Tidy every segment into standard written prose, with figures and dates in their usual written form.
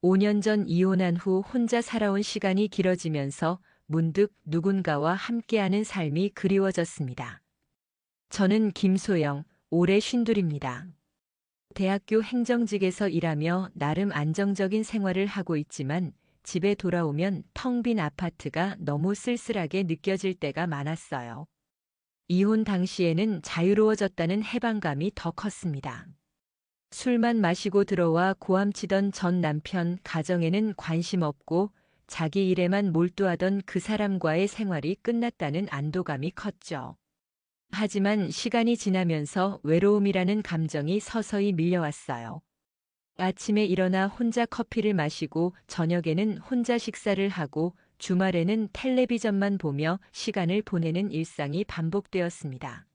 5년 전 이혼한 후 혼자 살아온 시간이 길어지면서 문득 누군가와 함께하는 삶이 그리워졌습니다. 저는 김소영, 올해 52입니다. 대학교 행정직에서 일하며 나름 안정적인 생활을 하고 있지만 집에 돌아오면 텅 빈 아파트가 너무 쓸쓸하게 느껴질 때가 많았어요. 이혼 당시에는 자유로워졌다는 해방감이 더 컸습니다. 술만 마시고 들어와 고함치던 전 남편 가정에는 관심 없고 자기 일에만 몰두하던 그 사람과의 생활이 끝났다는 안도감이 컸죠. 하지만 시간이 지나면서 외로움이라는 감정이 서서히 밀려왔어요. 아침에 일어나 혼자 커피를 마시고 저녁에는 혼자 식사를 하고 주말에는 텔레비전만 보며 시간을 보내는 일상이 반복되었습니다.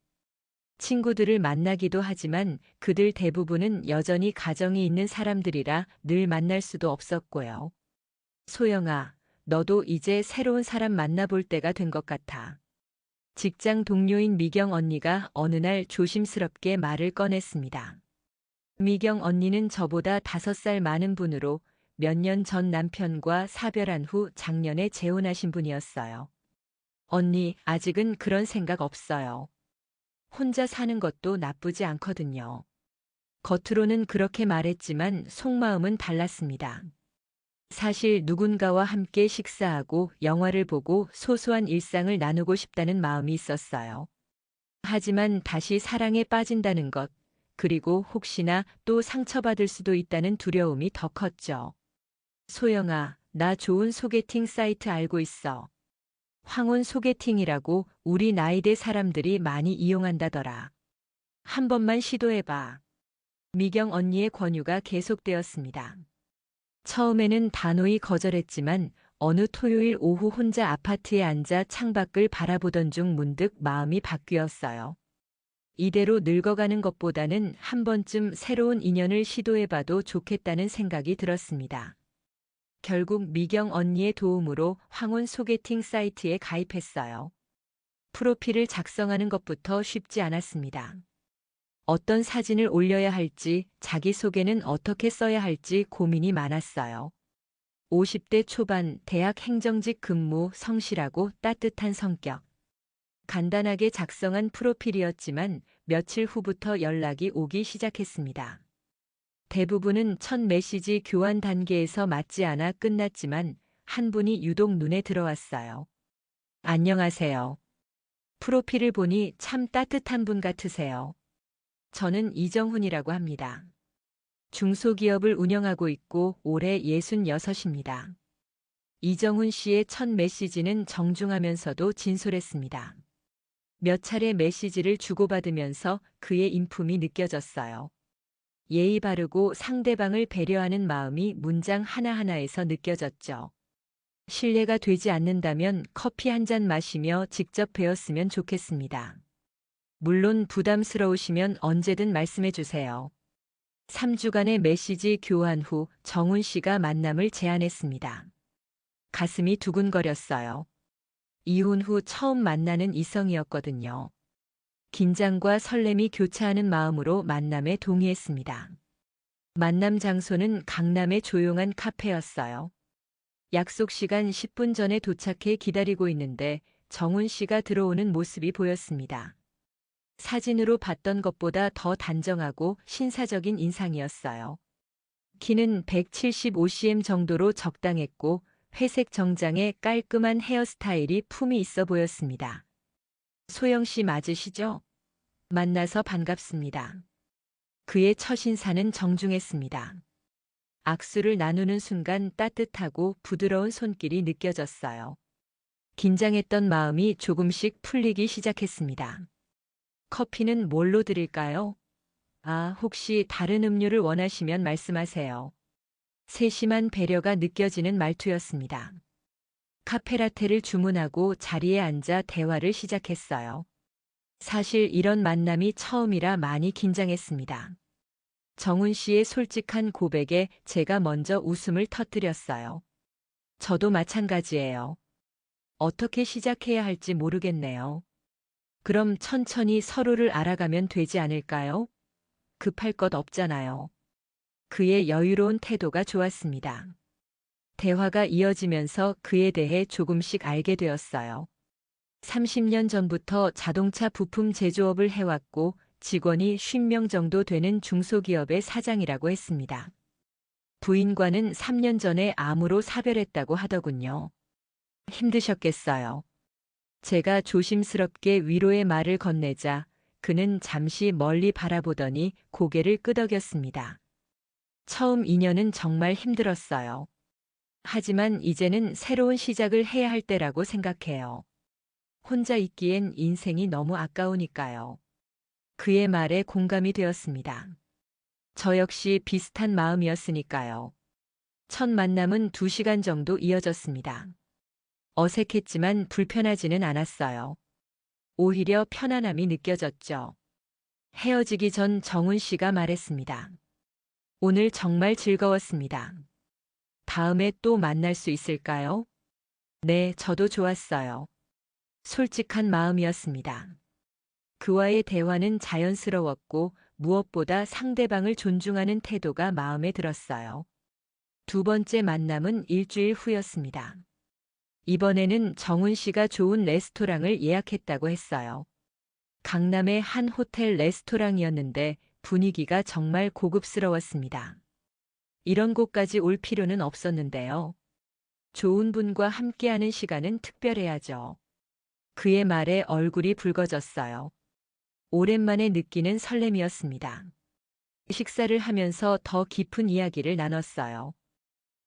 친구들을 만나기도 하지만 그들 대부분은 여전히 가정이 있는 사람들이라 늘 만날 수도 없었고요. 소영아, 너도 이제 새로운 사람 만나볼 때가 된 것 같아. 직장 동료인 미경 언니가 어느 날 조심스럽게 말을 꺼냈습니다. 미경 언니는 저보다 5살 많은 분으로 몇 년 전 남편과 사별한 후 작년에 재혼하신 분이었어요. 언니, 아직은 그런 생각 없어요. 혼자 사는 것도 나쁘지 않거든요. 겉으로는 그렇게 말했지만 속마음은 달랐습니다. 사실 누군가와 함께 식사하고 영화를 보고 소소한 일상을 나누고 싶다는 마음이 있었어요. 하지만 다시 사랑에 빠진다는 것, 그리고 혹시나 또 상처받을 수도 있다는 두려움이 더 컸죠. 소영아, 나 좋은 소개팅 사이트 알고 있어. 황혼 소개팅이라고 우리 나이대 사람들이 많이 이용한다더라. 한 번만 시도해봐. 미경 언니의 권유가 계속되었습니다. 처음에는 단호히 거절했지만 어느 토요일 오후 혼자 아파트에 앉아 창밖을 바라보던 중 문득 마음이 바뀌었어요. 이대로 늙어가는 것보다는 한 번쯤 새로운 인연을 시도해봐도 좋겠다는 생각이 들었습니다. 결국 미경 언니의 도움으로 황혼 소개팅 사이트에 가입했어요. 프로필을 작성하는 것부터 쉽지 않았습니다. 어떤 사진을 올려야 할지, 자기소개는 어떻게 써야 할지 고민이 많았어요. 50대 초반 대학 행정직 근무, 성실하고 따뜻한 성격. 간단하게 작성한 프로필이었지만 며칠 후부터 연락이 오기 시작했습니다. 대부분은 첫 메시지 교환 단계에서 맞지 않아 끝났지만 한 분이 유독 눈에 들어왔어요. 안녕하세요. 프로필을 보니 참 따뜻한 분 같으세요. 저는 이정훈이라고 합니다. 중소기업을 운영하고 있고 올해 66입니다. 이정훈 씨의 첫 메시지는 정중하면서도 진솔했습니다. 몇 차례 메시지를 주고받으면서 그의 인품이 느껴졌어요. 예의 바르고 상대방을 배려하는 마음이 문장 하나하나에서 느껴졌죠. 신뢰가 되지 않는다면 커피 한 잔 마시며 직접 뵈었으면 좋겠습니다. 물론 부담스러우시면 언제든 말씀해 주세요. 3주간의 메시지 교환 후 정훈 씨가 만남을 제안했습니다. 가슴이 두근거렸어요. 이혼 후 처음 만나는 이성이었거든요. 긴장과 설렘이 교차하는 마음으로 만남에 동의했습니다. 만남 장소는 강남의 조용한 카페였어요. 약속 시간 10분 전에 도착해 기다리고 있는데 정훈 씨가 들어오는 모습이 보였습니다. 사진으로 봤던 것보다 더 단정하고 신사적인 인상이었어요. 키는 175cm 정도로 적당했고 회색 정장에 깔끔한 헤어스타일이 품이 있어 보였습니다. 소영 씨 맞으시죠? 만나서 반갑습니다. 그의 첫 인사는 정중했습니다. 악수를 나누는 순간 따뜻하고 부드러운 손길이 느껴졌어요. 긴장했던 마음이 조금씩 풀리기 시작했습니다. 커피는 뭘로 드릴까요? 아, 혹시 다른 음료를 원하시면 말씀하세요. 세심한 배려가 느껴지는 말투였습니다. 카페라테를 주문하고 자리에 앉아 대화를 시작했어요. 사실 이런 만남이 처음이라 많이 긴장했습니다. 정훈 씨의 솔직한 고백에 제가 먼저 웃음을 터뜨렸어요. 저도 마찬가지예요. 어떻게 시작해야 할지 모르겠네요. 그럼 천천히 서로를 알아가면 되지 않을까요? 급할 것 없잖아요. 그의 여유로운 태도가 좋았습니다. 대화가 이어지면서 그에 대해 조금씩 알게 되었어요. 30년 전부터 자동차 부품 제조업을 해왔고 직원이 50명 정도 되는 중소기업의 사장이라고 했습니다. 부인과는 3년 전에 암으로 사별했다고 하더군요. 힘드셨겠어요. 제가 조심스럽게 위로의 말을 건네자 그는 잠시 멀리 바라보더니 고개를 끄덕였습니다. 처음 2년은 정말 힘들었어요. 하지만 이제는 새로운 시작을 해야 할 때라고 생각해요. 혼자 있기엔 인생이 너무 아까우니까요. 그의 말에 공감이 되었습니다. 저 역시 비슷한 마음이었으니까요. 첫 만남은 2시간 정도 이어졌습니다. 어색했지만 불편하지는 않았어요. 오히려 편안함이 느껴졌죠. 헤어지기 전 정훈 씨가 말했습니다. 오늘 정말 즐거웠습니다. 다음에 또 만날 수 있을까요? 네, 저도 좋았어요. 솔직한 마음이었습니다. 그와의 대화는 자연스러웠고 무엇보다 상대방을 존중하는 태도가 마음에 들었어요. 두 번째 만남은 일주일 후였습니다. 이번에는 정훈 씨가 좋은 레스토랑을 예약했다고 했어요. 강남의 한 호텔 레스토랑이었는데 분위기가 정말 고급스러웠습니다. 이런 곳까지 올 필요는 없었는데요. 좋은 분과 함께하는 시간은 특별해야죠. 그의 말에 얼굴이 붉어졌어요. 오랜만에 느끼는 설렘이었습니다. 식사를 하면서 더 깊은 이야기를 나눴어요.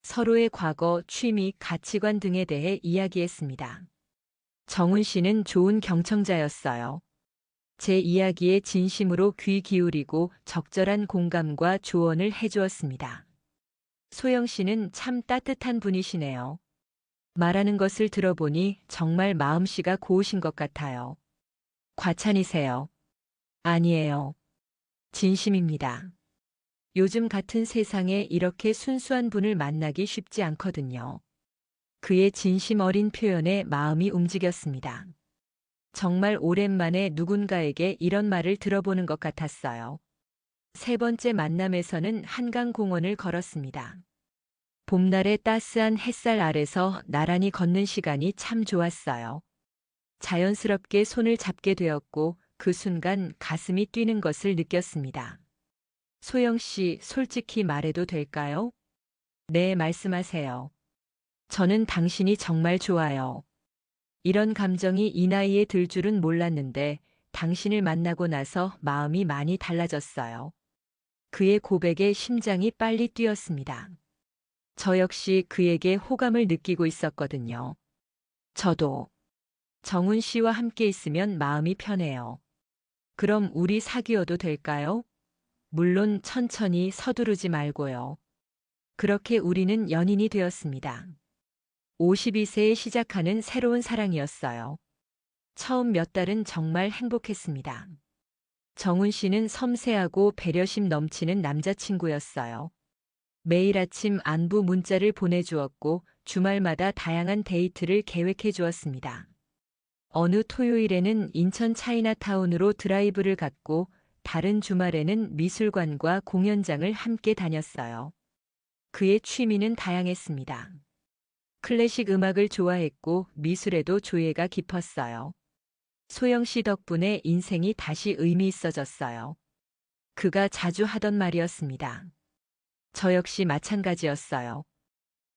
서로의 과거, 취미, 가치관 등에 대해 이야기했습니다. 정훈 씨는 좋은 경청자였어요. 제 이야기에 진심으로 귀 기울이고 적절한 공감과 조언을 해주었습니다. 소영 씨는 참 따뜻한 분이시네요. 말하는 것을 들어보니 정말 마음씨가 고우신 것 같아요. 과찬이세요. 아니에요. 진심입니다. 요즘 같은 세상에 이렇게 순수한 분을 만나기 쉽지 않거든요. 그의 진심 어린 표현에 마음이 움직였습니다. 정말 오랜만에 누군가에게 이런 말을 들어보는 것 같았어요. 세 번째 만남에서는 한강공원을 걸었습니다. 봄날의 따스한 햇살 아래서 나란히 걷는 시간이 참 좋았어요. 자연스럽게 손을 잡게 되었고 그 순간 가슴이 뛰는 것을 느꼈습니다. 소영 씨, 솔직히 말해도 될까요? 네, 말씀하세요. 저는 당신이 정말 좋아요. 이런 감정이 이 나이에 들 줄은 몰랐는데 당신을 만나고 나서 마음이 많이 달라졌어요. 그의 고백에 심장이 빨리 뛰었습니다. 저 역시 그에게 호감을 느끼고 있었거든요. 저도 정훈 씨와 함께 있으면 마음이 편해요. 그럼 우리 사귀어도 될까요? 물론 천천히 서두르지 말고요. 그렇게 우리는 연인이 되었습니다. 52세에 시작하는 새로운 사랑이었어요. 처음 몇 달은 정말 행복했습니다. 정훈 씨는 섬세하고 배려심 넘치는 남자친구였어요. 매일 아침 안부 문자를 보내주었고 주말마다 다양한 데이트를 계획해 주었습니다. 어느 토요일에는 인천 차이나타운으로 드라이브를 갔고 다른 주말에는 미술관과 공연장을 함께 다녔어요. 그의 취미는 다양했습니다. 클래식 음악을 좋아했고 미술에도 조예가 깊었어요. 소영 씨 덕분에 인생이 다시 의미 있어졌어요. 그가 자주 하던 말이었습니다. 저 역시 마찬가지였어요.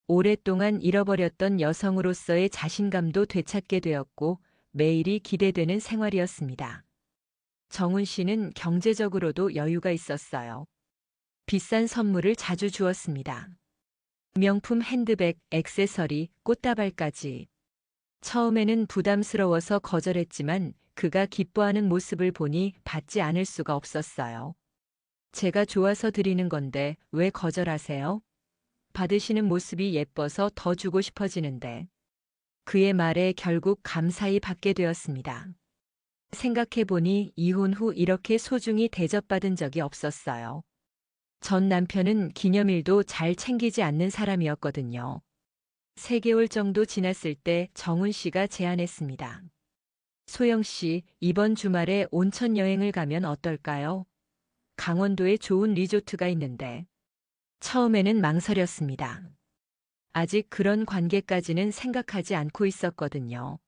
오랫동안 잃어버렸던 여성으로서의 자신감도 되찾게 되었고 매일이 기대되는 생활이었습니다. 정훈 씨는 경제적으로도 여유가 있었어요. 비싼 선물을 자주 주었습니다. 명품 핸드백, 액세서리, 꽃다발까지. 처음에는 부담스러워서 거절했지만 그가 기뻐하는 모습을 보니 받지 않을 수가 없었어요. 제가 좋아서 드리는 건데 왜 거절하세요? 받으시는 모습이 예뻐서 더 주고 싶어지는데. 그의 말에 결국 감사히 받게 되었습니다. 생각해보니 이혼 후 이렇게 소중히 대접받은 적이 없었어요. 전 남편은 기념일도 잘 챙기지 않는 사람이었거든요. 3개월 정도 지났을 때 정훈 씨가 제안했습니다. 소영 씨, 이번 주말에 온천 여행을 가면 어떨까요? 강원도에 좋은 리조트가 있는데. 처음에는 망설였습니다. 아직 그런 관계까지는 생각하지 않고 있었거든요.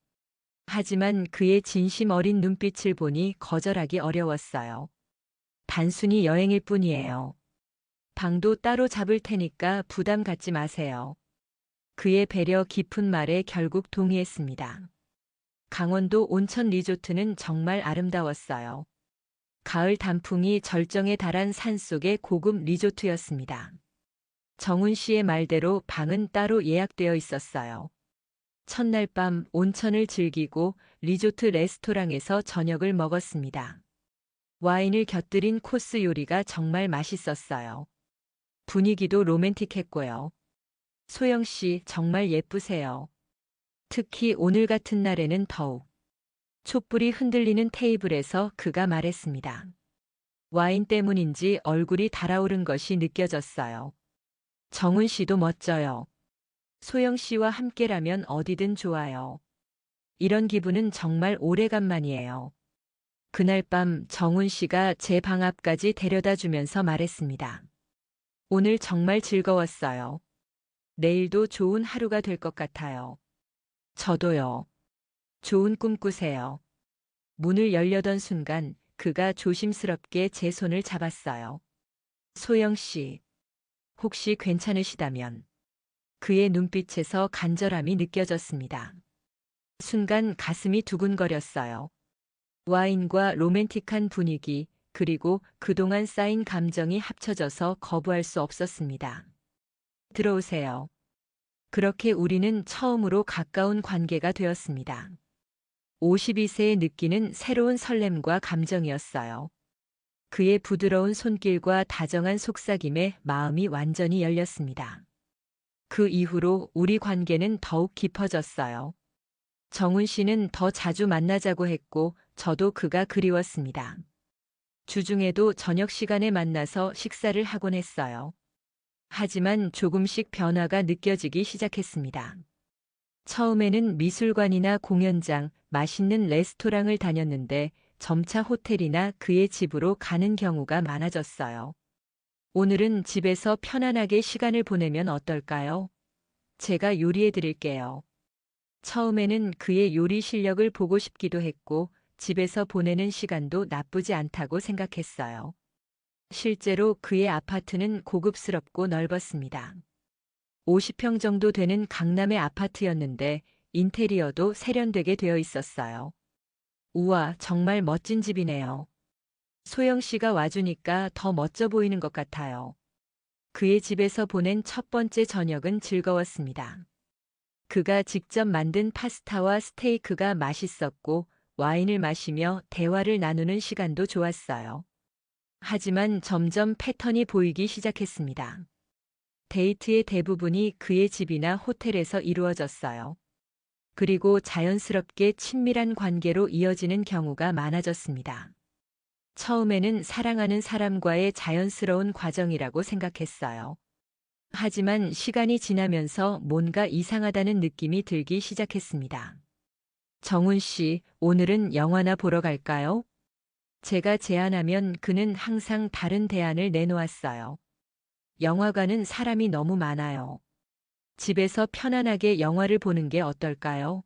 하지만 그의 진심 어린 눈빛을 보니 거절하기 어려웠어요. 단순히 여행일 뿐이에요. 방도 따로 잡을 테니까 부담 갖지 마세요. 그의 배려 깊은 말에 결국 동의했습니다. 강원도 온천 리조트는 정말 아름다웠어요. 가을 단풍이 절정에 달한 산속의 고급 리조트였습니다. 정훈 씨의 말대로 방은 따로 예약되어 있었어요. 첫날 밤 온천을 즐기고 리조트 레스토랑에서 저녁을 먹었습니다. 와인을 곁들인 코스 요리가 정말 맛있었어요. 분위기도 로맨틱했고요. 소영 씨 정말 예쁘세요. 특히 오늘 같은 날에는 더욱. 촛불이 흔들리는 테이블에서 그가 말했습니다. 와인 때문인지 얼굴이 달아오른 것이 느껴졌어요. 정훈 씨도 멋져요. 소영 씨와 함께라면 어디든 좋아요. 이런 기분은 정말 오래간만이에요. 그날 밤 정훈 씨가 제 방 앞까지 데려다 주면서 말했습니다. 오늘 정말 즐거웠어요. 내일도 좋은 하루가 될 것 같아요. 저도요. 좋은 꿈 꾸세요. 문을 열려던 순간 그가 조심스럽게 제 손을 잡았어요. 소영 씨, 혹시 괜찮으시다면. 그의 눈빛에서 간절함이 느껴졌습니다. 순간 가슴이 두근거렸어요. 와인과 로맨틱한 분위기, 그리고 그동안 쌓인 감정이 합쳐져서 거부할 수 없었습니다. 들어오세요. 그렇게 우리는 처음으로 가까운 관계가 되었습니다. 52세에 느끼는 새로운 설렘과 감정이었어요. 그의 부드러운 손길과 다정한 속삭임에 마음이 완전히 열렸습니다. 그 이후로 우리 관계는 더욱 깊어졌어요. 정훈 씨는 더 자주 만나자고 했고 저도 그가 그리웠습니다. 주중에도 저녁 시간에 만나서 식사를 하곤 했어요. 하지만 조금씩 변화가 느껴지기 시작했습니다. 처음에는 미술관이나 공연장, 맛있는 레스토랑을 다녔는데 점차 호텔이나 그의 집으로 가는 경우가 많아졌어요. 오늘은 집에서 편안하게 시간을 보내면 어떨까요? 제가 요리해 드릴게요. 처음에는 그의 요리 실력을 보고 싶기도 했고 집에서 보내는 시간도 나쁘지 않다고 생각했어요. 실제로 그의 아파트는 고급스럽고 넓었습니다. 50평 정도 되는 강남의 아파트였는데 인테리어도 세련되게 되어 있었어요. 우와, 정말 멋진 집이네요. 소영 씨가 와주니까 더 멋져 보이는 것 같아요. 그의 집에서 보낸 첫 번째 저녁은 즐거웠습니다. 그가 직접 만든 파스타와 스테이크가 맛있었고 와인을 마시며 대화를 나누는 시간도 좋았어요. 하지만 점점 패턴이 보이기 시작했습니다. 데이트의 대부분이 그의 집이나 호텔에서 이루어졌어요. 그리고 자연스럽게 친밀한 관계로 이어지는 경우가 많아졌습니다. 처음에는 사랑하는 사람과의 자연스러운 과정이라고 생각했어요. 하지만 시간이 지나면서 뭔가 이상하다는 느낌이 들기 시작했습니다. 정훈 씨, 오늘은 영화나 보러 갈까요? 제가 제안하면 그는 항상 다른 대안을 내놓았어요. 영화관은 사람이 너무 많아요. 집에서 편안하게 영화를 보는 게 어떨까요?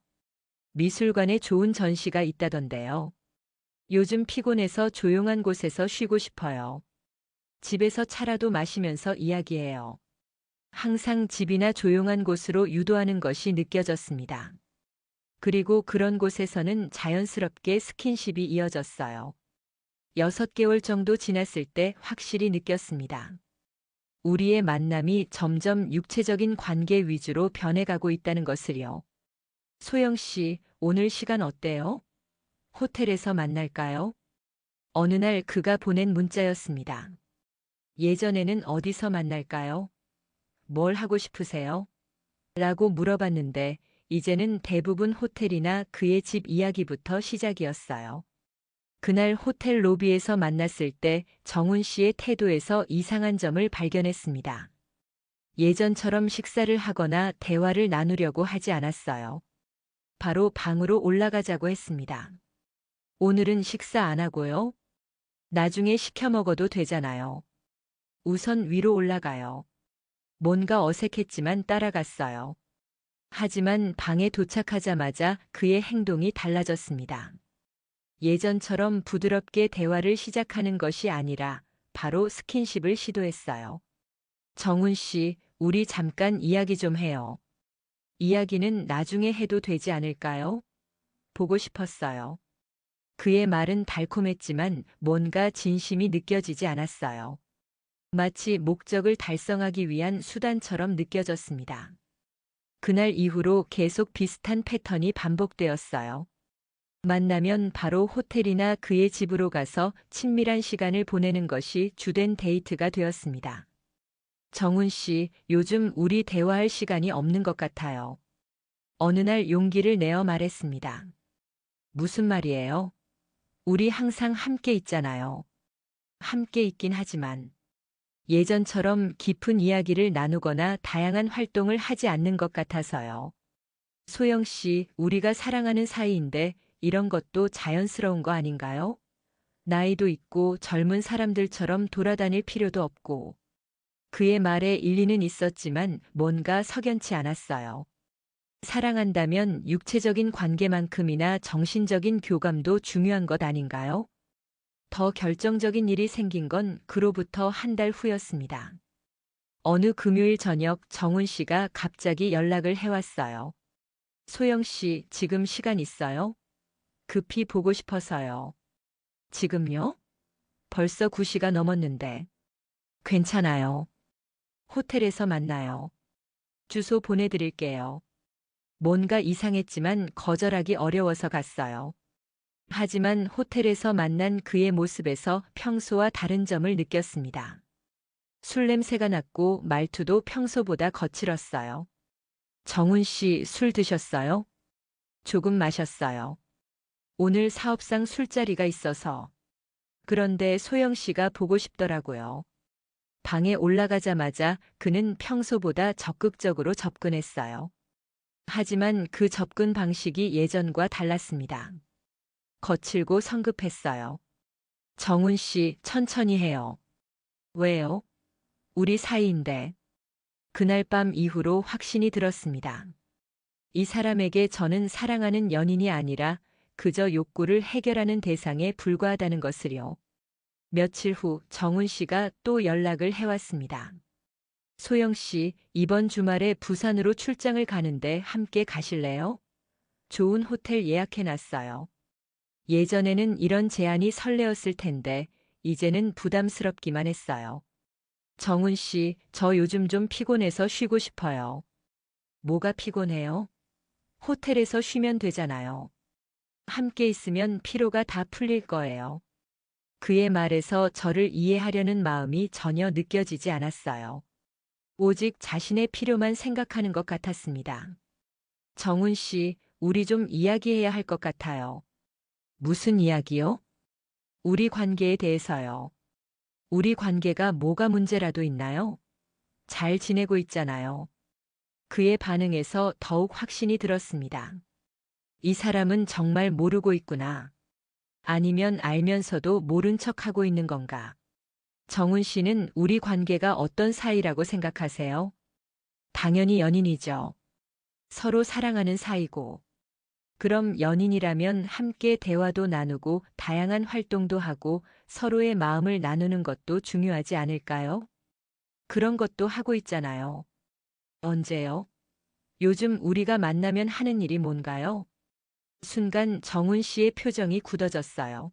미술관에 좋은 전시가 있다던데요. 요즘 피곤해서 조용한 곳에서 쉬고 싶어요. 집에서 차라도 마시면서 이야기해요. 항상 집이나 조용한 곳으로 유도하는 것이 느껴졌습니다. 그리고 그런 곳에서는 자연스럽게 스킨십이 이어졌어요. 6개월 정도 지났을 때 확실히 느꼈습니다. 우리의 만남이 점점 육체적인 관계 위주로 변해가고 있다는 것을요. 소영 씨, 오늘 시간 어때요? 호텔에서 만날까요? 어느 날 그가 보낸 문자였습니다. 예전에는 어디서 만날까요? 뭘 하고 싶으세요? 라고 물어봤는데 이제는 대부분 호텔이나 그의 집 이야기부터 시작이었어요. 그날 호텔 로비에서 만났을 때 정훈 씨의 태도에서 이상한 점을 발견했습니다. 예전처럼 식사를 하거나 대화를 나누려고 하지 않았어요. 바로 방으로 올라가자고 했습니다. 오늘은 식사 안 하고요. 나중에 시켜 먹어도 되잖아요. 우선 위로 올라가요. 뭔가 어색했지만 따라갔어요. 하지만 방에 도착하자마자 그의 행동이 달라졌습니다. 예전처럼 부드럽게 대화를 시작하는 것이 아니라 바로 스킨십을 시도했어요. 정훈 씨, 우리 잠깐 이야기 좀 해요. 이야기는 나중에 해도 되지 않을까요? 보고 싶었어요. 그의 말은 달콤했지만 뭔가 진심이 느껴지지 않았어요. 마치 목적을 달성하기 위한 수단처럼 느껴졌습니다. 그날 이후로 계속 비슷한 패턴이 반복되었어요. 만나면 바로 호텔이나 그의 집으로 가서 친밀한 시간을 보내는 것이 주된 데이트가 되었습니다. 정훈 씨, 요즘 우리 대화할 시간이 없는 것 같아요. 어느 날 용기를 내어 말했습니다. 무슨 말이에요? 우리 항상 함께 있잖아요. 함께 있긴 하지만 예전처럼 깊은 이야기를 나누거나 다양한 활동을 하지 않는 것 같아서요. 소영 씨, 우리가 사랑하는 사이인데 이런 것도 자연스러운 거 아닌가요? 나이도 있고 젊은 사람들처럼 돌아다닐 필요도 없고. 그의 말에 일리는 있었지만 뭔가 석연치 않았어요. 사랑한다면 육체적인 관계만큼이나 정신적인 교감도 중요한 것 아닌가요? 더 결정적인 일이 생긴 건 그로부터 한 달 후였습니다. 어느 금요일 저녁 정훈 씨가 갑자기 연락을 해왔어요. 소영 씨, 지금 시간 있어요? 급히 보고 싶어서요. 지금요? 벌써 9시가 넘었는데. 괜찮아요. 호텔에서 만나요. 주소 보내드릴게요. 뭔가 이상했지만 거절하기 어려워서 갔어요. 하지만 호텔에서 만난 그의 모습에서 평소와 다른 점을 느꼈습니다. 술 냄새가 났고 말투도 평소보다 거칠었어요. 정훈 씨, 술 드셨어요? 조금 마셨어요. 오늘 사업상 술자리가 있어서. 그런데 소영 씨가 보고 싶더라고요. 방에 올라가자마자 그는 평소보다 적극적으로 접근했어요. 하지만 그 접근 방식이 예전과 달랐습니다. 거칠고 성급했어요. 정훈 씨, 천천히 해요. 왜요? 우리 사이인데. 그날 밤 이후로 확신이 들었습니다. 이 사람에게 저는 사랑하는 연인이 아니라 그저 욕구를 해결하는 대상에 불과하다는 것을요. 며칠 후 정훈 씨가 또 연락을 해왔습니다. 소영 씨, 이번 주말에 부산으로 출장을 가는데 함께 가실래요? 좋은 호텔 예약해놨어요. 예전에는 이런 제안이 설레었을 텐데 이제는 부담스럽기만 했어요. 정훈 씨, 저 요즘 좀 피곤해서 쉬고 싶어요. 뭐가 피곤해요? 호텔에서 쉬면 되잖아요. 함께 있으면 피로가 다 풀릴 거예요. 그의 말에서 저를 이해하려는 마음이 전혀 느껴지지 않았어요. 오직 자신의 필요만 생각하는 것 같았습니다. 정훈 씨, 우리 좀 이야기해야 할 것 같아요. 무슨 이야기요? 우리 관계에 대해서요. 우리 관계가 뭐가 문제라도 있나요? 잘 지내고 있잖아요. 그의 반응에서 더욱 확신이 들었습니다. 이 사람은 정말 모르고 있구나. 아니면 알면서도 모른 척하고 있는 건가? 정훈 씨는 우리 관계가 어떤 사이라고 생각하세요? 당연히 연인이죠. 서로 사랑하는 사이고. 그럼 연인이라면 함께 대화도 나누고 다양한 활동도 하고 서로의 마음을 나누는 것도 중요하지 않을까요? 그런 것도 하고 있잖아요. 언제요? 요즘 우리가 만나면 하는 일이 뭔가요? 순간 정훈 씨의 표정이 굳어졌어요.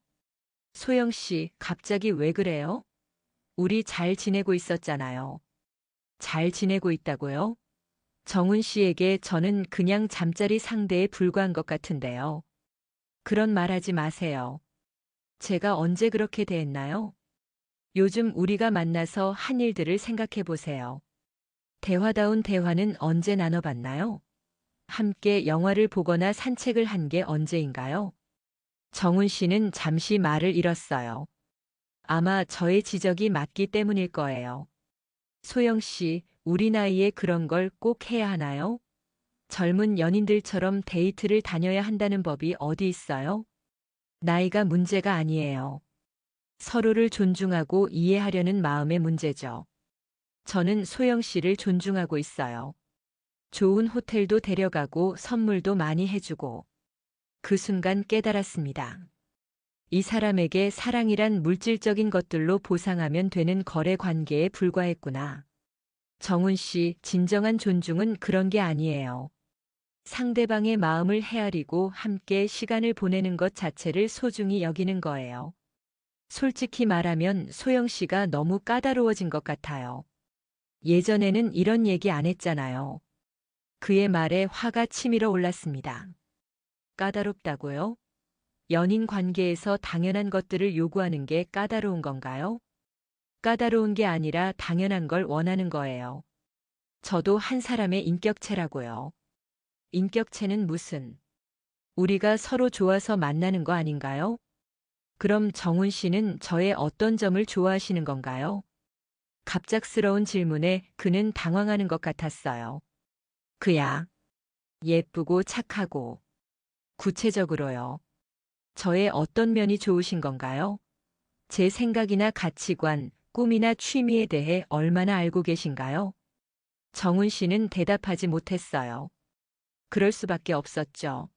소영 씨, 갑자기 왜 그래요? 우리 잘 지내고 있었잖아요. 잘 지내고 있다고요? 정훈 씨에게 저는 그냥 잠자리 상대에 불과한 것 같은데요. 그런 말 하지 마세요. 제가 언제 그렇게 대했나요? 요즘 우리가 만나서 한 일들을 생각해 보세요. 대화다운 대화는 언제 나눠봤나요? 함께 영화를 보거나 산책을 한 게 언제인가요? 정훈 씨는 잠시 말을 잃었어요. 아마 저의 지적이 맞기 때문일 거예요. 소영 씨, 우리 나이에 그런 걸 꼭 해야 하나요? 젊은 연인들처럼 데이트를 다녀야 한다는 법이 어디 있어요? 나이가 문제가 아니에요. 서로를 존중하고 이해하려는 마음의 문제죠. 저는 소영 씨를 존중하고 있어요. 좋은 호텔도 데려가고 선물도 많이 해주고. 그 순간 깨달았습니다. 이 사람에게 사랑이란 물질적인 것들로 보상하면 되는 거래 관계에 불과했구나. 정훈 씨, 진정한 존중은 그런 게 아니에요. 상대방의 마음을 헤아리고 함께 시간을 보내는 것 자체를 소중히 여기는 거예요. 솔직히 말하면 소영 씨가 너무 까다로워진 것 같아요. 예전에는 이런 얘기 안 했잖아요. 그의 말에 화가 치밀어 올랐습니다. 까다롭다고요? 연인 관계에서 당연한 것들을 요구하는 게 까다로운 건가요? 까다로운 게 아니라 당연한 걸 원하는 거예요. 저도 한 사람의 인격체라고요. 인격체는 무슨? 우리가 서로 좋아서 만나는 거 아닌가요? 그럼 정훈 씨는 저의 어떤 점을 좋아하시는 건가요? 갑작스러운 질문에 그는 당황하는 것 같았어요. 그야. 예쁘고 착하고. 구체적으로요. 저의 어떤 면이 좋으신 건가요? 제 생각이나 가치관, 꿈이나 취미에 대해 얼마나 알고 계신가요? 정훈 씨는 대답하지 못했어요. 그럴 수밖에 없었죠.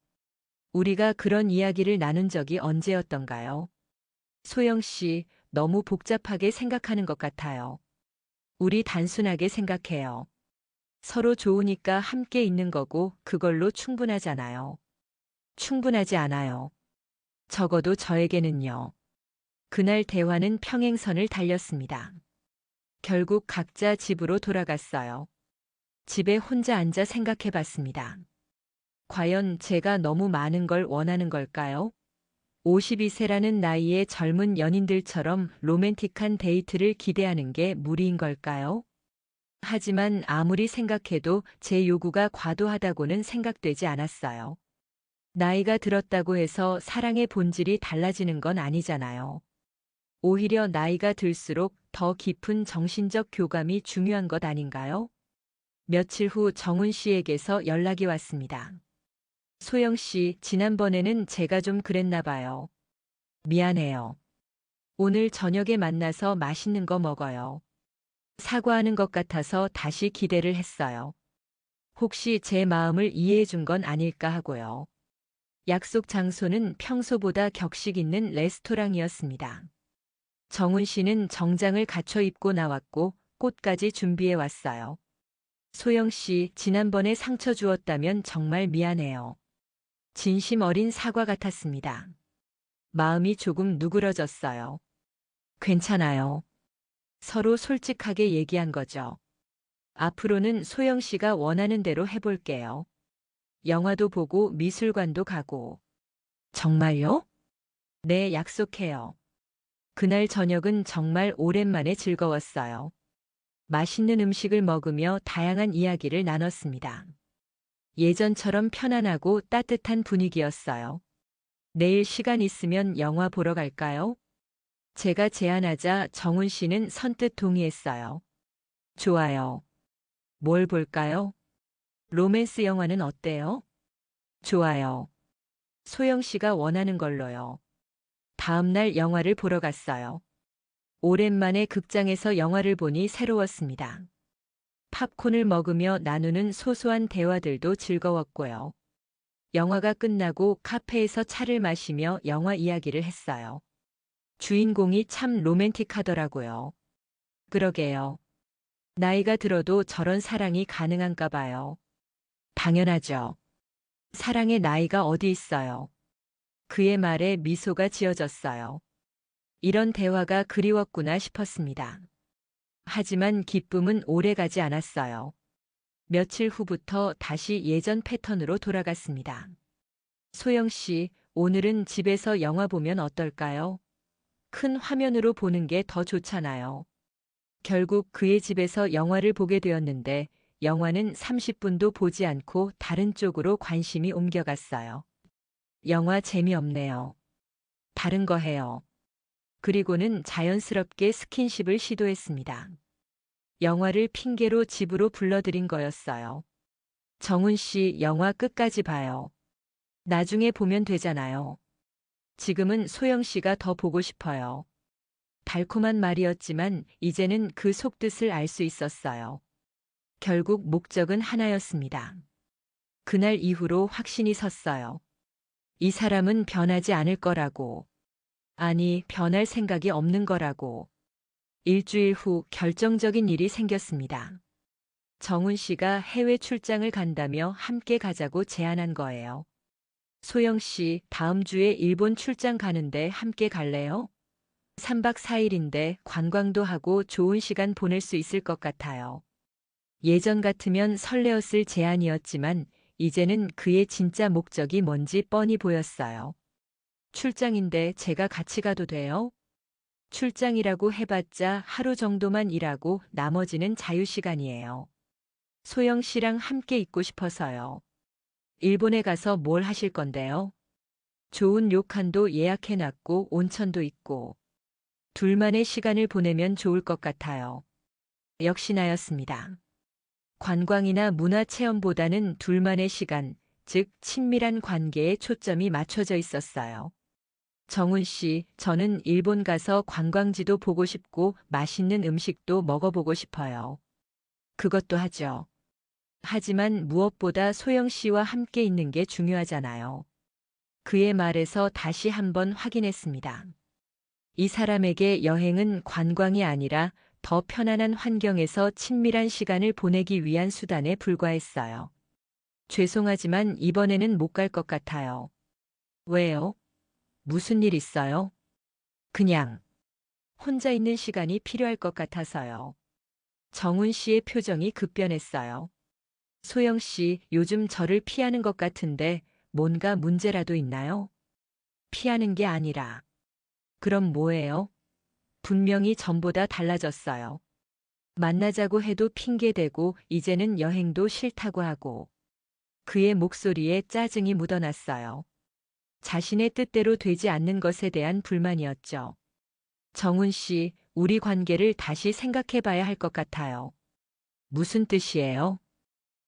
우리가 그런 이야기를 나눈 적이 언제였던가요? 소영 씨, 너무 복잡하게 생각하는 것 같아요. 우리 단순하게 생각해요. 서로 좋으니까 함께 있는 거고 그걸로 충분하잖아요. 충분하지 않아요. 적어도 저에게는요. 그날 대화는 평행선을 달렸습니다. 결국 각자 집으로 돌아갔어요. 집에 혼자 앉아 생각해 봤습니다. 과연 제가 너무 많은 걸 원하는 걸까요? 52세라는 나이에 젊은 연인들처럼 로맨틱한 데이트를 기대하는 게 무리인 걸까요? 하지만 아무리 생각해도 제 요구가 과도하다고는 생각되지 않았어요. 나이가 들었다고 해서 사랑의 본질이 달라지는 건 아니잖아요. 오히려 나이가 들수록 더 깊은 정신적 교감이 중요한 것 아닌가요? 며칠 후 정훈 씨에게서 연락이 왔습니다. 소영 씨, 지난번에는 제가 좀 그랬나 봐요. 미안해요. 오늘 저녁에 만나서 맛있는 거 먹어요. 사과하는 것 같아서 다시 기대를 했어요. 혹시 제 마음을 이해해 준 건 아닐까 하고요. 약속 장소는 평소보다 격식 있는 레스토랑이었습니다. 정훈 씨는 정장을 갖춰 입고 나왔고 꽃까지 준비해 왔어요. 소영 씨, 지난번에 상처 주었다면 정말 미안해요. 진심 어린 사과 같았습니다. 마음이 조금 누그러졌어요. 괜찮아요. 서로 솔직하게 얘기한 거죠. 앞으로는 소영 씨가 원하는 대로 해볼게요. 영화도 보고 미술관도 가고. 정말요? 네, 약속해요. 그날 저녁은 정말 오랜만에 즐거웠어요. 맛있는 음식을 먹으며 다양한 이야기를 나눴습니다. 예전처럼 편안하고 따뜻한 분위기였어요. 내일 시간 있으면 영화 보러 갈까요? 제가 제안하자 정훈 씨는 선뜻 동의했어요. 좋아요. 뭘 볼까요? 로맨스 영화는 어때요? 좋아요. 소영 씨가 원하는 걸로요. 다음 날 영화를 보러 갔어요. 오랜만에 극장에서 영화를 보니 새로웠습니다. 팝콘을 먹으며 나누는 소소한 대화들도 즐거웠고요. 영화가 끝나고 카페에서 차를 마시며 영화 이야기를 했어요. 주인공이 참 로맨틱하더라고요. 그러게요. 나이가 들어도 저런 사랑이 가능한가 봐요. 당연하죠. 사랑의 나이가 어디 있어요. 그의 말에 미소가 지어졌어요. 이런 대화가 그리웠구나 싶었습니다. 하지만 기쁨은 오래가지 않았어요. 며칠 후부터 다시 예전 패턴으로 돌아갔습니다. 소영 씨, 오늘은 집에서 영화 보면 어떨까요? 큰 화면으로 보는 게 더 좋잖아요. 결국 그의 집에서 영화를 보게 되었는데 영화는 30분도 보지 않고 다른 쪽으로 관심이 옮겨갔어요. 영화 재미없네요. 다른 거 해요. 그리고는 자연스럽게 스킨십을 시도했습니다. 영화를 핑계로 집으로 불러들인 거였어요. 정훈 씨, 영화 끝까지 봐요. 나중에 보면 되잖아요. 지금은 소영 씨가 더 보고 싶어요. 달콤한 말이었지만 이제는 그 속뜻을 알 수 있었어요. 결국 목적은 하나였습니다. 그날 이후로 확신이 섰어요. 이 사람은 변하지 않을 거라고. 아니, 변할 생각이 없는 거라고. 일주일 후 결정적인 일이 생겼습니다. 정훈 씨가 해외 출장을 간다며 함께 가자고 제안한 거예요. 소영 씨, 다음 주에 일본 출장 가는데 함께 갈래요? 3박 4일인데 관광도 하고 좋은 시간 보낼 수 있을 것 같아요. 예전 같으면 설레었을 제안이었지만 이제는 그의 진짜 목적이 뭔지 뻔히 보였어요. 출장인데 제가 같이 가도 돼요? 출장이라고 해봤자 하루 정도만 일하고 나머지는 자유시간이에요. 소영 씨랑 함께 있고 싶어서요. 일본에 가서 뭘 하실 건데요? 좋은 료칸도 예약해놨고 온천도 있고 둘만의 시간을 보내면 좋을 것 같아요. 역시 나였습니다. 관광이나 문화체험보다는 둘만의 시간, 즉 친밀한 관계에 초점이 맞춰져 있었어요. 정훈 씨, 저는 일본 가서 관광지도 보고 싶고 맛있는 음식도 먹어보고 싶어요. 그것도 하죠. 하지만 무엇보다 소영 씨와 함께 있는 게 중요하잖아요. 그의 말에서 다시 한번 확인했습니다. 이 사람에게 여행은 관광이 아니라 더 편안한 환경에서 친밀한 시간을 보내기 위한 수단에 불과했어요. 죄송하지만 이번에는 못 갈 것 같아요. 왜요? 무슨 일 있어요? 그냥 혼자 있는 시간이 필요할 것 같아서요. 정훈 씨의 표정이 급변했어요. 소영 씨, 요즘 저를 피하는 것 같은데 뭔가 문제라도 있나요? 피하는 게 아니라. 그럼 뭐예요? 분명히 전보다 달라졌어요. 만나자고 해도 핑계대고 이제는 여행도 싫다고 하고. 그의 목소리에 짜증이 묻어났어요. 자신의 뜻대로 되지 않는 것에 대한 불만이었죠. 정훈 씨, 우리 관계를 다시 생각해 봐야 할 것 같아요. 무슨 뜻이에요?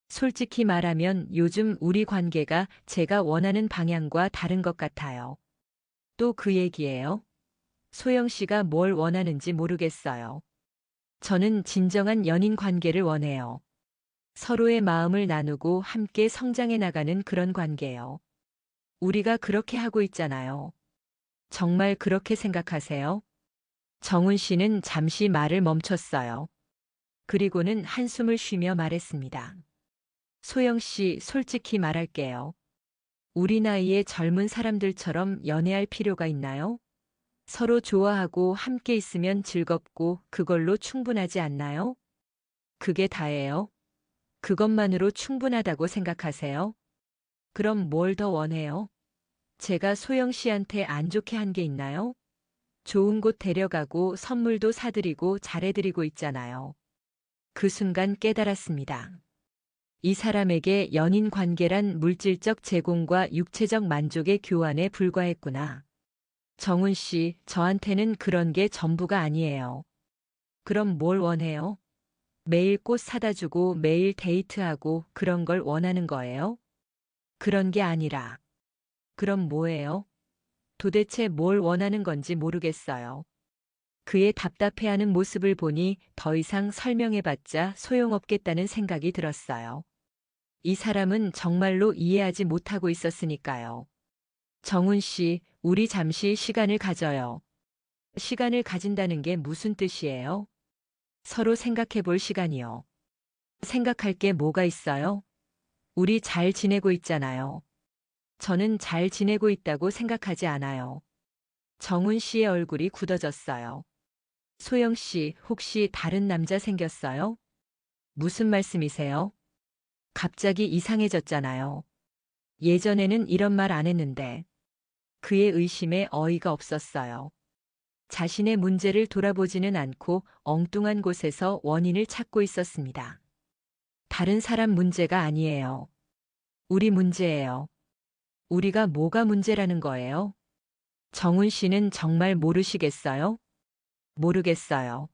솔직히 말하면 요즘 우리 관계가 제가 원하는 방향과 다른 것 같아요. 또 그 얘기예요? 소영 씨가 뭘 원하는지 모르겠어요. 저는 진정한 연인 관계를 원해요. 서로의 마음을 나누고 함께 성장해 나가는 그런 관계요. 우리가 그렇게 하고 있잖아요. 정말 그렇게 생각하세요? 정훈 씨는 잠시 말을 멈췄어요. 그리고는 한숨을 쉬며 말했습니다. 소영 씨, 솔직히 말할게요. 우리 나이의 젊은 사람들처럼 연애할 필요가 있나요? 서로 좋아하고 함께 있으면 즐겁고 그걸로 충분하지 않나요? 그게 다예요? 그것만으로 충분하다고 생각하세요? 그럼 뭘 더 원해요? 제가 소영 씨한테 안 좋게 한 게 있나요? 좋은 곳 데려가고 선물도 사드리고 잘해드리고 있잖아요. 그 순간 깨달았습니다. 이 사람에게 연인 관계란 물질적 제공과 육체적 만족의 교환에 불과했구나. 정훈 씨, 저한테는 그런 게 전부가 아니에요. 그럼 뭘 원해요? 매일 꽃 사다 주고 매일 데이트하고 그런 걸 원하는 거예요? 그런 게 아니라. 그럼 뭐예요? 도대체 뭘 원하는 건지 모르겠어요. 그의 답답해하는 모습을 보니 더 이상 설명해봤자 소용없겠다는 생각이 들었어요. 이 사람은 정말로 이해하지 못하고 있었으니까요. 정훈 씨, 우리 잠시 시간을 가져요. 시간을 가진다는 게 무슨 뜻이에요? 서로 생각해 볼 시간이요. 생각할 게 뭐가 있어요? 우리 잘 지내고 있잖아요. 저는 잘 지내고 있다고 생각하지 않아요. 정훈 씨의 얼굴이 굳어졌어요. 소영 씨, 혹시 다른 남자 생겼어요? 무슨 말씀이세요? 갑자기 이상해졌잖아요. 예전에는 이런 말 안 했는데. 그의 의심에 어이가 없었어요. 자신의 문제를 돌아보지는 않고 엉뚱한 곳에서 원인을 찾고 있었습니다. 다른 사람 문제가 아니에요. 우리 문제예요. 우리가 뭐가 문제라는 거예요? 정훈 씨는 정말 모르시겠어요? 모르겠어요.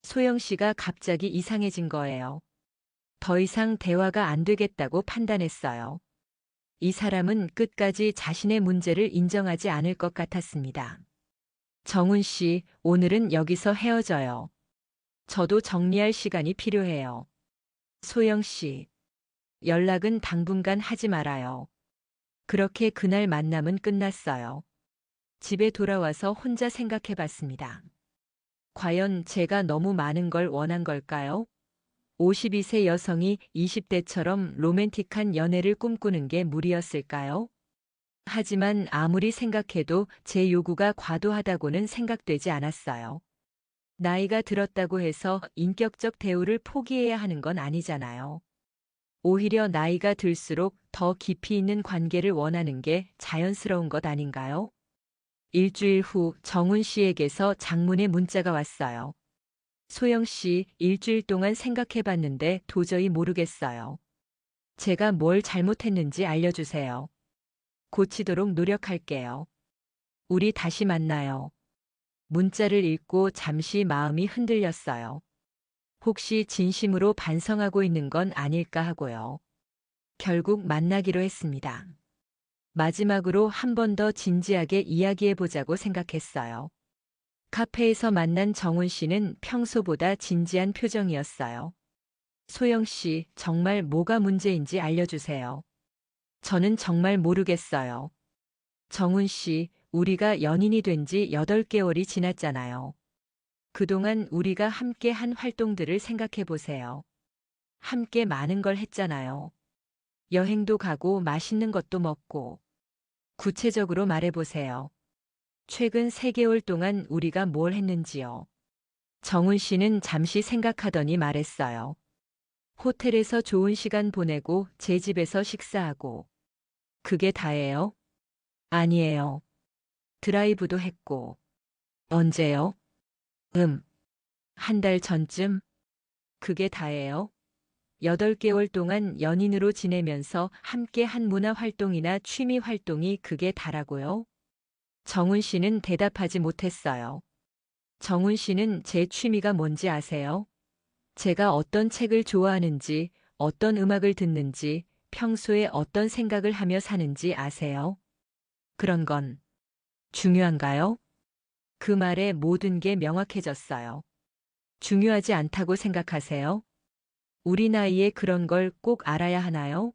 소영 씨가 갑자기 이상해진 거예요. 더 이상 대화가 안 되겠다고 판단했어요. 이 사람은 끝까지 자신의 문제를 인정하지 않을 것 같았습니다. 정훈 씨, 오늘은 여기서 헤어져요. 저도 정리할 시간이 필요해요. 소영 씨, 연락은 당분간 하지 말아요. 그렇게 그날 만남은 끝났어요. 집에 돌아와서 혼자 생각해 봤습니다. 과연 제가 너무 많은 걸 원한 걸까요? 52세 여성이 20대처럼 로맨틱한 연애를 꿈꾸는 게 무리였을까요? 하지만 아무리 생각해도 제 요구가 과도하다고는 생각되지 않았어요. 나이가 들었다고 해서 인격적 대우를 포기해야 하는 건 아니잖아요. 오히려 나이가 들수록 더 깊이 있는 관계를 원하는 게 자연스러운 것 아닌가요? 일주일 후 정훈 씨에게서 장문의 문자가 왔어요. 소영 씨, 일주일 동안 생각해 봤는데 도저히 모르겠어요. 제가 뭘 잘못했는지 알려주세요. 고치도록 노력할게요. 우리 다시 만나요. 문자를 읽고 잠시 마음이 흔들렸어요. 혹시 진심으로 반성하고 있는 건 아닐까 하고요. 결국 만나기로 했습니다. 마지막으로 한 번 더 진지하게 이야기해 보자고 생각했어요. 카페에서 만난 정훈 씨는 평소보다 진지한 표정이었어요. 소영 씨, 정말 뭐가 문제인지 알려주세요. 저는 정말 모르겠어요. 정훈 씨, 우리가 연인이 된 지 8개월이 지났잖아요. 그동안 우리가 함께 한 활동들을 생각해 보세요. 함께 많은 걸 했잖아요. 여행도 가고 맛있는 것도 먹고. 구체적으로 말해 보세요. 최근 3개월 동안 우리가 뭘 했는지요. 정훈 씨는 잠시 생각하더니 말했어요. 호텔에서 좋은 시간 보내고 제 집에서 식사하고. 그게 다예요? 아니에요. 드라이브도 했고. 언제요? 한 달 전쯤? 그게 다예요? 8개월 동안 연인으로 지내면서 함께 한 문화활동이나 취미 활동이 그게 다라고요? 정훈 씨는 대답하지 못했어요. 정훈 씨는 제 취미가 뭔지 아세요? 제가 어떤 책을 좋아하는지, 어떤 음악을 듣는지, 평소에 어떤 생각을 하며 사는지 아세요? 그런 건 중요한가요? 그 말에 모든 게 명확해졌어요. 중요하지 않다고 생각하세요? 우리 나이에 그런 걸 꼭 알아야 하나요?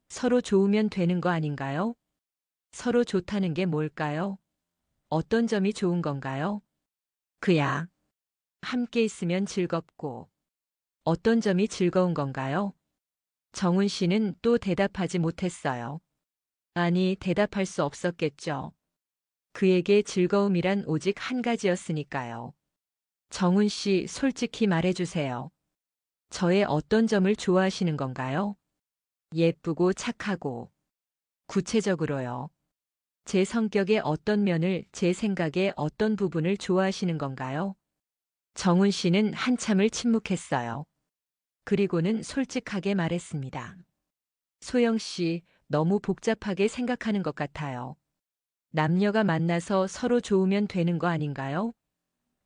서로 좋으면 되는 거 아닌가요? 서로 좋다는 게 뭘까요? 어떤 점이 좋은 건가요? 그야. 함께 있으면 즐겁고. 어떤 점이 즐거운 건가요? 정훈 씨는 또 대답하지 못했어요. 아니, 대답할 수 없었겠죠. 그에게 즐거움이란 오직 한 가지였으니까요. 정훈 씨, 솔직히 말해주세요. 저의 어떤 점을 좋아하시는 건가요? 예쁘고 착하고. 구체적으로요. 제 성격의 어떤 면을, 제 생각의 어떤 부분을 좋아하시는 건가요? 정훈 씨는 한참을 침묵했어요. 그리고는 솔직하게 말했습니다. 소영 씨, 너무 복잡하게 생각하는 것 같아요. 남녀가 만나서 서로 좋으면 되는 거 아닌가요?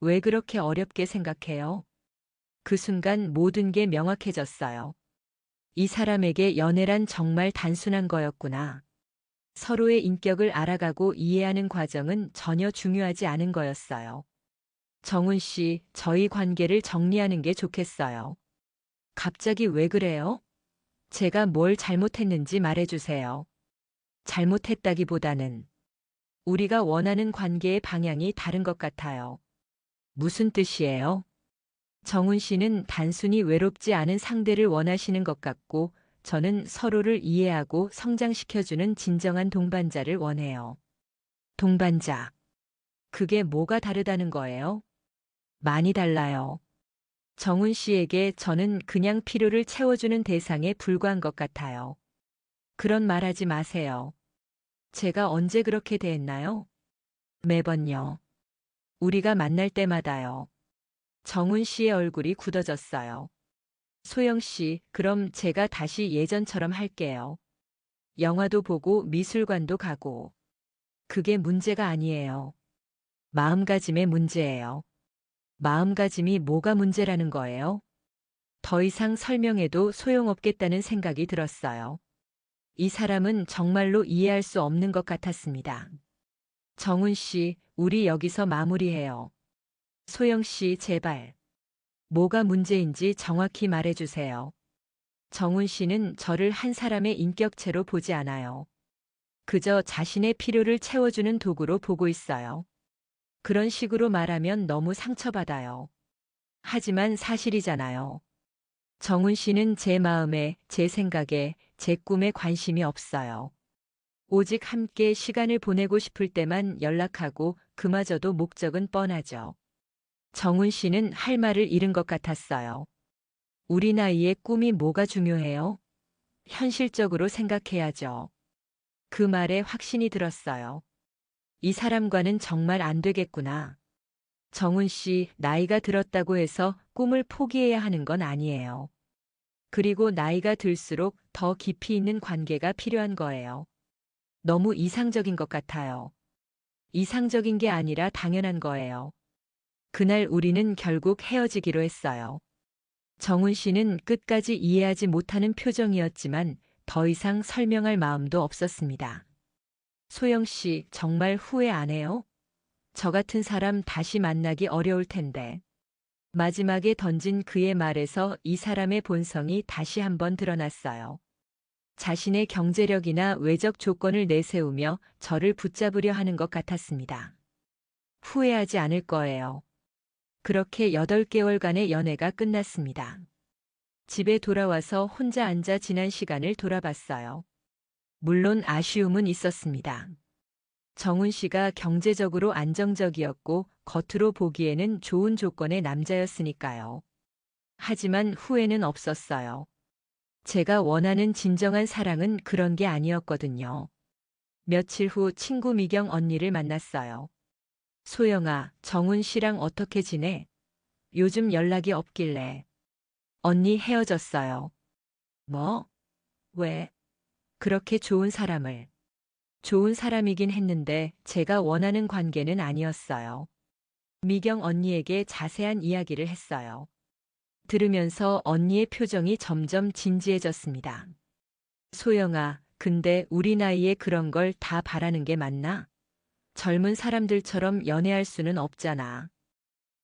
왜 그렇게 어렵게 생각해요? 그 순간 모든 게 명확해졌어요. 이 사람에게 연애란 정말 단순한 거였구나. 서로의 인격을 알아가고 이해하는 과정은 전혀 중요하지 않은 거였어요. 정훈 씨, 저희 관계를 정리하는 게 좋겠어요. 갑자기 왜 그래요? 제가 뭘 잘못했는지 말해주세요. 잘못했다기보다는 우리가 원하는 관계의 방향이 다른 것 같아요. 무슨 뜻이에요? 정훈 씨는 단순히 외롭지 않은 상대를 원하시는 것 같고, 저는 서로를 이해하고 성장시켜주는 진정한 동반자를 원해요. 동반자. 그게 뭐가 다르다는 거예요? 많이 달라요. 정훈 씨에게 저는 그냥 필요를 채워주는 대상에 불과한 것 같아요. 그런 말 하지 마세요. 제가 언제 그렇게 대했나요? 매번요. 우리가 만날 때마다요. 정훈 씨의 얼굴이 굳어졌어요. 소영 씨, 그럼 제가 다시 예전처럼 할게요. 영화도 보고 미술관도 가고. 그게 문제가 아니에요. 마음가짐의 문제예요. 마음가짐이 뭐가 문제라는 거예요? 더 이상 설명해도 소용없겠다는 생각이 들었어요. 이 사람은 정말로 이해할 수 없는 것 같았습니다. 정훈 씨, 우리 여기서 마무리해요. 소영 씨, 제발. 뭐가 문제인지 정확히 말해주세요. 정훈 씨는 저를 한 사람의 인격체로 보지 않아요. 그저 자신의 필요를 채워주는 도구로 보고 있어요. 그런 식으로 말하면 너무 상처받아요. 하지만 사실이잖아요. 정훈 씨는 제 마음에, 제 생각에, 제 꿈에 관심이 없어요. 오직 함께 시간을 보내고 싶을 때만 연락하고 그마저도 목적은 뻔하죠. 정훈 씨는 할 말을 잃은 것 같았어요. 우리 나이에 꿈이 뭐가 중요해요? 현실적으로 생각해야죠. 그 말에 확신이 들었어요. 이 사람과는 정말 안 되겠구나. 정훈 씨, 나이가 들었다고 해서 꿈을 포기해야 하는 건 아니에요. 그리고 나이가 들수록 더 깊이 있는 관계가 필요한 거예요. 너무 이상적인 것 같아요. 이상적인 게 아니라 당연한 거예요. 그날 우리는 결국 헤어지기로 했어요. 정훈 씨는 끝까지 이해하지 못하는 표정이었지만 더 이상 설명할 마음도 없었습니다. 소영 씨, 정말 후회 안 해요? 저 같은 사람 다시 만나기 어려울 텐데. 마지막에 던진 그의 말에서 이 사람의 본성이 다시 한번 드러났어요. 자신의 경제력이나 외적 조건을 내세우며 저를 붙잡으려 하는 것 같았습니다. 후회하지 않을 거예요. 그렇게 8개월간의 연애가 끝났습니다. 집에 돌아와서 혼자 앉아 지난 시간을 돌아봤어요. 물론 아쉬움은 있었습니다. 정훈 씨가 경제적으로 안정적이었고 겉으로 보기에는 좋은 조건의 남자였으니까요. 하지만 후회는 없었어요. 제가 원하는 진정한 사랑은 그런 게 아니었거든요. 며칠 후 친구 미경 언니를 만났어요. 소영아, 정훈 씨랑 어떻게 지내? 요즘 연락이 없길래. 언니 헤어졌어요. 뭐? 왜? 그렇게 좋은 사람을. 좋은 사람이긴 했는데 제가 원하는 관계는 아니었어요. 미경 언니에게 자세한 이야기를 했어요. 들으면서 언니의 표정이 점점 진지해졌습니다. 소영아, 근데 우리 나이에 그런 걸 다 바라는 게 맞나? 젊은 사람들처럼 연애할 수는 없잖아.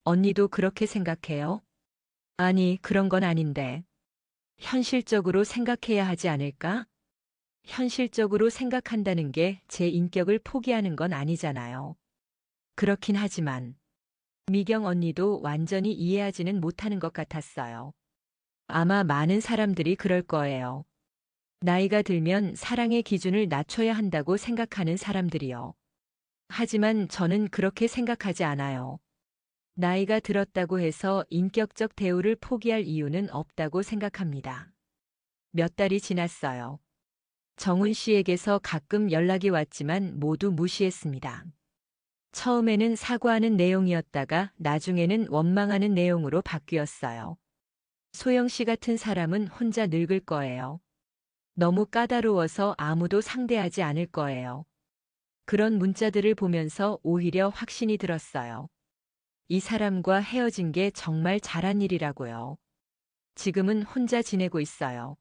언니도 그렇게 생각해요? 아니, 그런 건 아닌데. 현실적으로 생각해야 하지 않을까? 현실적으로 생각한다는 게 제 인격을 포기하는 건 아니잖아요. 그렇긴 하지만 미경 언니도 완전히 이해하지는 못하는 것 같았어요. 아마 많은 사람들이 그럴 거예요. 나이가 들면 사랑의 기준을 낮춰야 한다고 생각하는 사람들이요. 하지만 저는 그렇게 생각하지 않아요. 나이가 들었다고 해서 인격적 대우를 포기할 이유는 없다고 생각합니다. 몇 달이 지났어요. 정훈 씨에게서 가끔 연락이 왔지만 모두 무시했습니다. 처음에는 사과하는 내용이었다가 나중에는 원망하는 내용으로 바뀌었어요. 소영 씨 같은 사람은 혼자 늙을 거예요. 너무 까다로워서 아무도 상대하지 않을 거예요. 그런 문자들을 보면서 오히려 확신이 들었어요. 이 사람과 헤어진 게 정말 잘한 일이라고요. 지금은 혼자 지내고 있어요.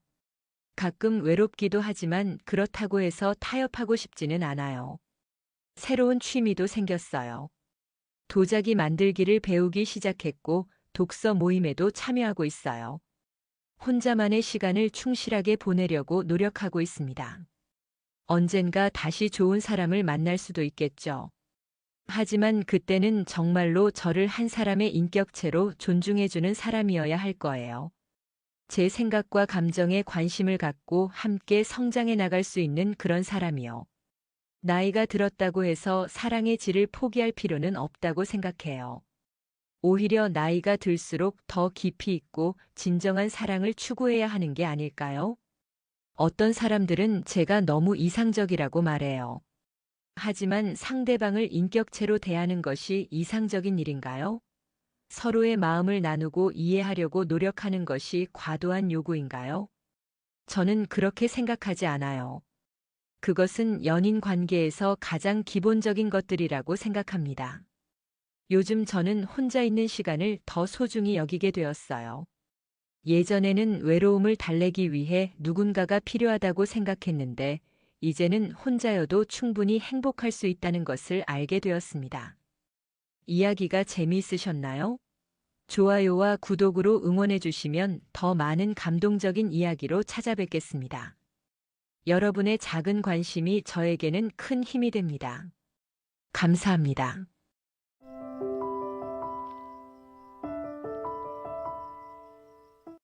가끔 외롭기도 하지만 그렇다고 해서 타협하고 싶지는 않아요. 새로운 취미도 생겼어요. 도자기 만들기를 배우기 시작했고 독서 모임에도 참여하고 있어요. 혼자만의 시간을 충실하게 보내려고 노력하고 있습니다. 언젠가 다시 좋은 사람을 만날 수도 있겠죠. 하지만 그때는 정말로 저를 한 사람의 인격체로 존중해주는 사람이어야 할 거예요. 제 생각과 감정에 관심을 갖고 함께 성장해 나갈 수 있는 그런 사람이요. 나이가 들었다고 해서 사랑의 질을 포기할 필요는 없다고 생각해요. 오히려 나이가 들수록 더 깊이 있고 진정한 사랑을 추구해야 하는 게 아닐까요? 어떤 사람들은 제가 너무 이상적이라고 말해요. 하지만 상대방을 인격체로 대하는 것이 이상적인 일인가요? 서로의 마음을 나누고 이해하려고 노력하는 것이 과도한 요구인가요? 저는 그렇게 생각하지 않아요. 그것은 연인 관계에서 가장 기본적인 것들이라고 생각합니다. 요즘 저는 혼자 있는 시간을 더 소중히 여기게 되었어요. 예전에는 외로움을 달래기 위해 누군가가 필요하다고 생각했는데, 이제는 혼자여도 충분히 행복할 수 있다는 것을 알게 되었습니다. 이야기가 재미있으셨나요? 좋아요와 구독으로 응원해 주시면 더 많은 감동적인 이야기로 찾아뵙겠습니다. 여러분의 작은 관심이 저에게는 큰 힘이 됩니다. 감사합니다.